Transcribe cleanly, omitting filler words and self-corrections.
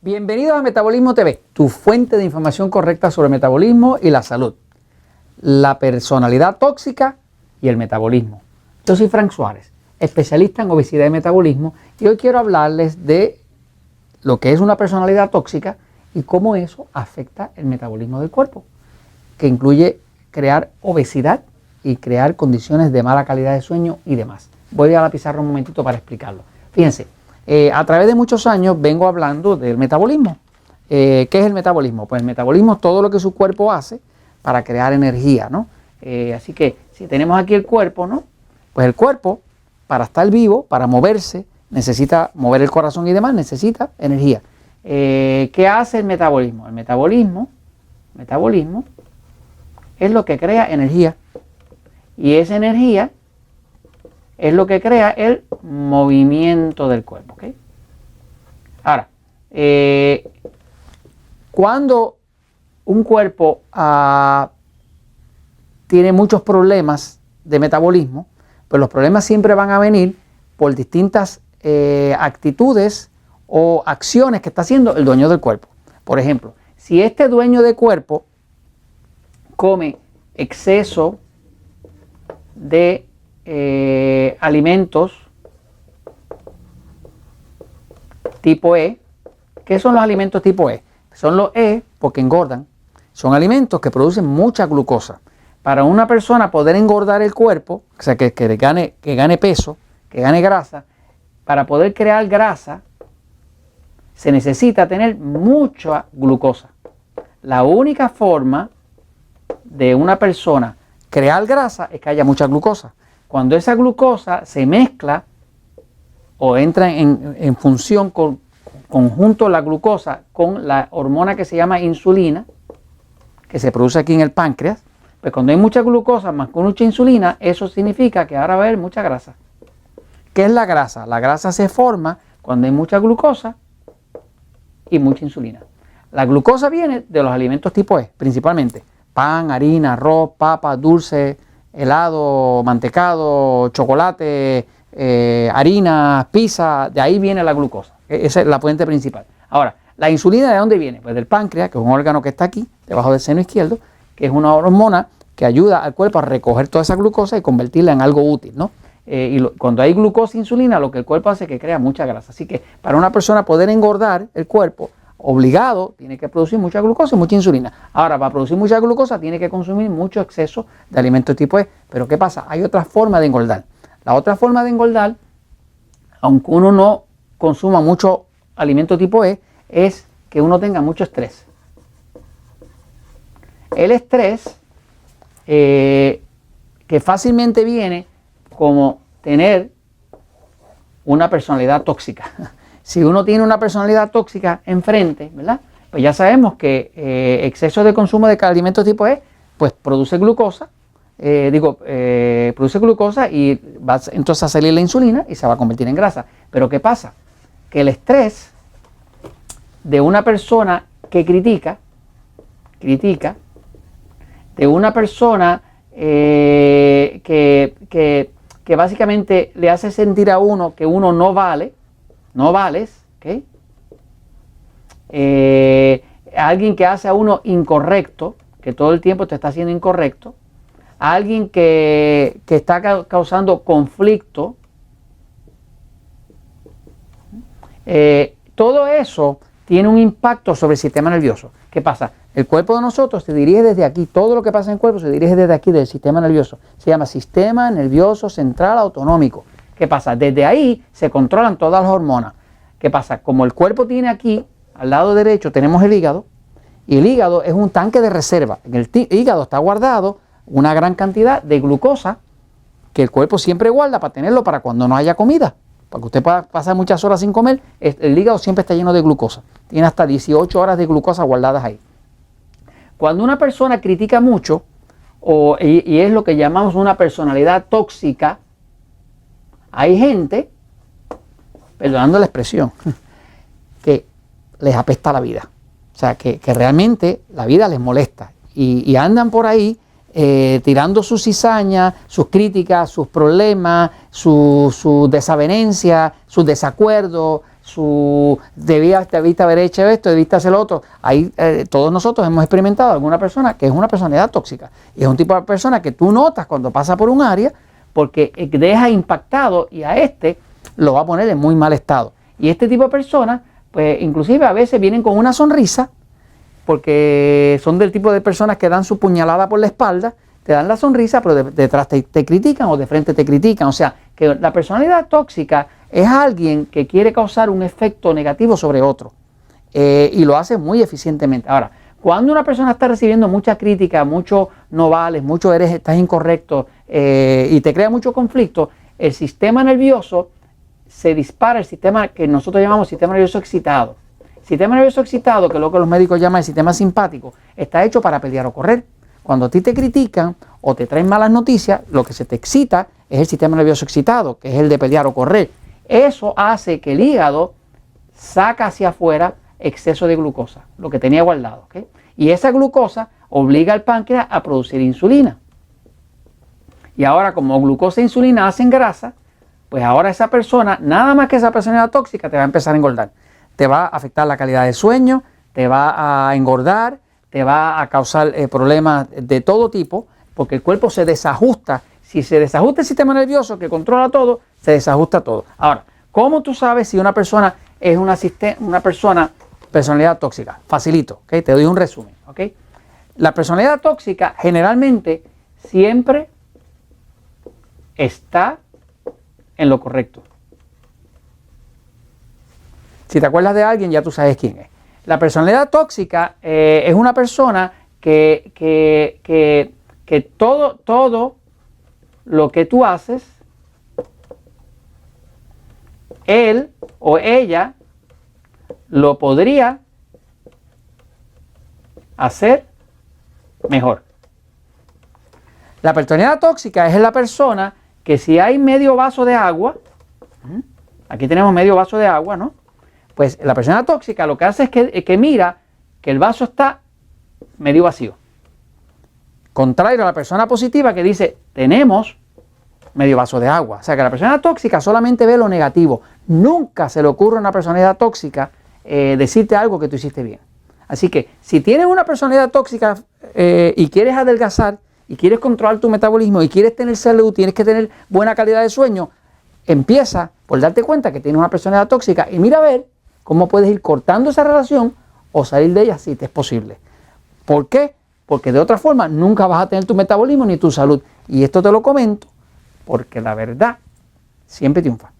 Bienvenidos a Metabolismo TV, tu fuente de información correcta sobre el metabolismo y la salud, la personalidad tóxica y el metabolismo. Yo soy Frank Suárez, especialista en obesidad y metabolismo, y hoy quiero hablarles de lo que es una personalidad tóxica y cómo eso afecta el metabolismo del cuerpo, que incluye crear obesidad y crear condiciones de mala calidad de sueño y demás. Voy a la pizarra un momentito para explicarlo. Fíjense, a través de muchos años vengo hablando del metabolismo. ¿Qué es el metabolismo? Pues el metabolismo es todo lo que su cuerpo hace para crear energía, ¿no? Así que si tenemos aquí el cuerpo, ¿no? Pues el cuerpo, para estar vivo, para moverse, necesita mover el corazón y demás, necesita energía. ¿Qué hace el metabolismo? El metabolismo es lo que crea energía. Y esa energía es lo que crea el movimiento del cuerpo. ¿Okay? Ahora, cuando un cuerpo tiene muchos problemas de metabolismo, pues los problemas siempre van a venir por distintas actitudes o acciones que está haciendo el dueño del cuerpo. Por ejemplo, si este dueño de cuerpo come exceso de alimentos tipo E. ¿Qué son los alimentos tipo E? Son los E porque engordan. Son alimentos que producen mucha glucosa. Para una persona poder engordar el cuerpo, o sea, que gane peso, que gane grasa, para poder crear grasa, se necesita tener mucha glucosa. La única forma de una persona crear grasa es que haya mucha glucosa. Cuando esa glucosa se mezcla o entra en función conjunto la glucosa con la hormona que se llama insulina, que se produce aquí en el páncreas, pues cuando hay mucha glucosa más con mucha insulina, eso significa que ahora va a haber mucha grasa. ¿Qué es la grasa? La grasa se forma cuando hay mucha glucosa y mucha insulina. La glucosa viene de los alimentos tipo E, principalmente pan, harina, arroz, papa, dulce, helado, mantecado, chocolate, harina, pizza, de ahí viene la glucosa. Esa es la fuente principal. Ahora, ¿la insulina de dónde viene? Pues del páncreas, que es un órgano que está aquí, debajo del seno izquierdo, que es una hormona que ayuda al cuerpo a recoger toda esa glucosa y convertirla en algo útil, ¿no? Cuando hay glucosa e insulina, lo que el cuerpo hace es que crea mucha grasa. Así que para una persona poder engordar el cuerpo, obligado, tiene que producir mucha glucosa y mucha insulina. Ahora, para producir mucha glucosa, tiene que consumir mucho exceso de alimentos tipo E. Pero ¿qué pasa? Hay otra forma de engordar. La otra forma de engordar, aunque uno no consuma mucho alimento tipo E, es que uno tenga mucho estrés. El estrés, que fácilmente viene como tener una personalidad tóxica. Si uno tiene una personalidad tóxica enfrente, ¿verdad? Pues ya sabemos que exceso de consumo de alimentos tipo E, pues produce glucosa, produce glucosa y va entonces a salir la insulina y se va a convertir en grasa. Pero ¿qué pasa? Que el estrés de una persona que critica, de una persona que básicamente le hace sentir a uno que uno no vales, ¿ok? Alguien que hace a uno incorrecto, que todo el tiempo te está haciendo incorrecto, alguien que está causando conflicto, todo eso tiene un impacto sobre el sistema nervioso. ¿Qué pasa? El cuerpo de nosotros se dirige desde aquí, todo lo que pasa en el cuerpo se dirige desde aquí, del sistema nervioso. Se llama sistema nervioso central autonómico. ¿Qué pasa? Desde ahí se controlan todas las hormonas. ¿Qué pasa? Como el cuerpo tiene aquí, al lado derecho, tenemos el hígado, y el hígado es un tanque de reserva. En el hígado está guardado una gran cantidad de glucosa que el cuerpo siempre guarda para tenerlo para cuando no haya comida. Para que usted pueda pasar muchas horas sin comer, el hígado siempre está lleno de glucosa. Tiene hasta 18 horas de glucosa guardadas ahí. Cuando una persona critica mucho, y es lo que llamamos una personalidad tóxica, hay gente, perdonando la expresión, que les apesta la vida. O sea, que realmente la vida les molesta. Y andan por ahí tirando sus cizañas, sus críticas, sus problemas, sus desavenencias, sus desacuerdos, debiste haber hecho esto, debiste hacer lo otro. Ahí todos nosotros hemos experimentado alguna persona que es una personalidad tóxica. Y es un tipo de persona que tú notas cuando pasa por un área porque deja impactado y a lo va a poner en muy mal estado. Y este tipo de personas, pues inclusive a veces vienen con una sonrisa, porque son del tipo de personas que dan su puñalada por la espalda, te dan la sonrisa, pero detrás te critican o de frente te critican. O sea, que la personalidad tóxica es alguien que quiere causar un efecto negativo sobre otro y lo hace muy eficientemente. Ahora, cuando una persona está recibiendo mucha crítica, mucho no vales, mucho estás incorrecto y te crea mucho conflicto, el sistema nervioso se dispara, el sistema que nosotros llamamos sistema nervioso excitado. El sistema nervioso excitado, que es lo que los médicos llaman el sistema simpático, está hecho para pelear o correr. Cuando a ti te critican o te traen malas noticias, lo que se te excita es el sistema nervioso excitado, que es el de pelear o correr. Eso hace que el hígado saca hacia afuera exceso de glucosa, lo que tenía guardado, ¿okay? Y esa glucosa obliga al páncreas a producir insulina. Y ahora, como glucosa e insulina hacen grasa, pues ahora esa persona, nada más que esa personalidad tóxica, te va a empezar a engordar. Te va a afectar la calidad del sueño, te va a engordar, te va a causar problemas de todo tipo, porque el cuerpo se desajusta. Si se desajusta el sistema nervioso que controla todo, se desajusta todo. Ahora, ¿cómo tú sabes si una persona es una personalidad tóxica? Facilito, ¿okay? Te doy un resumen, ¿okay? La personalidad tóxica generalmente siempre está en lo correcto. Si te acuerdas de alguien, ya tú sabes quién es. La personalidad tóxica es una persona que todo lo que tú haces, él o ella lo podría hacer mejor. La personalidad tóxica es la persona que si hay medio vaso de agua, aquí tenemos medio vaso de agua, ¿no? Pues la persona tóxica lo que hace es que mira que el vaso está medio vacío. Contrario a la persona positiva que dice, tenemos medio vaso de agua. O sea que la persona tóxica solamente ve lo negativo. Nunca se le ocurre a una personalidad tóxica decirte algo que tú hiciste bien. Así que si tienes una personalidad tóxica y quieres adelgazar y quieres controlar tu metabolismo y quieres tener salud, tienes que tener buena calidad de sueño, empieza por darte cuenta que tienes una personalidad tóxica y mira a ver cómo puedes ir cortando esa relación o salir de ella si te es posible. ¿Por qué? Porque de otra forma nunca vas a tener tu metabolismo ni tu salud. Y esto te lo comento porque la verdad siempre triunfa.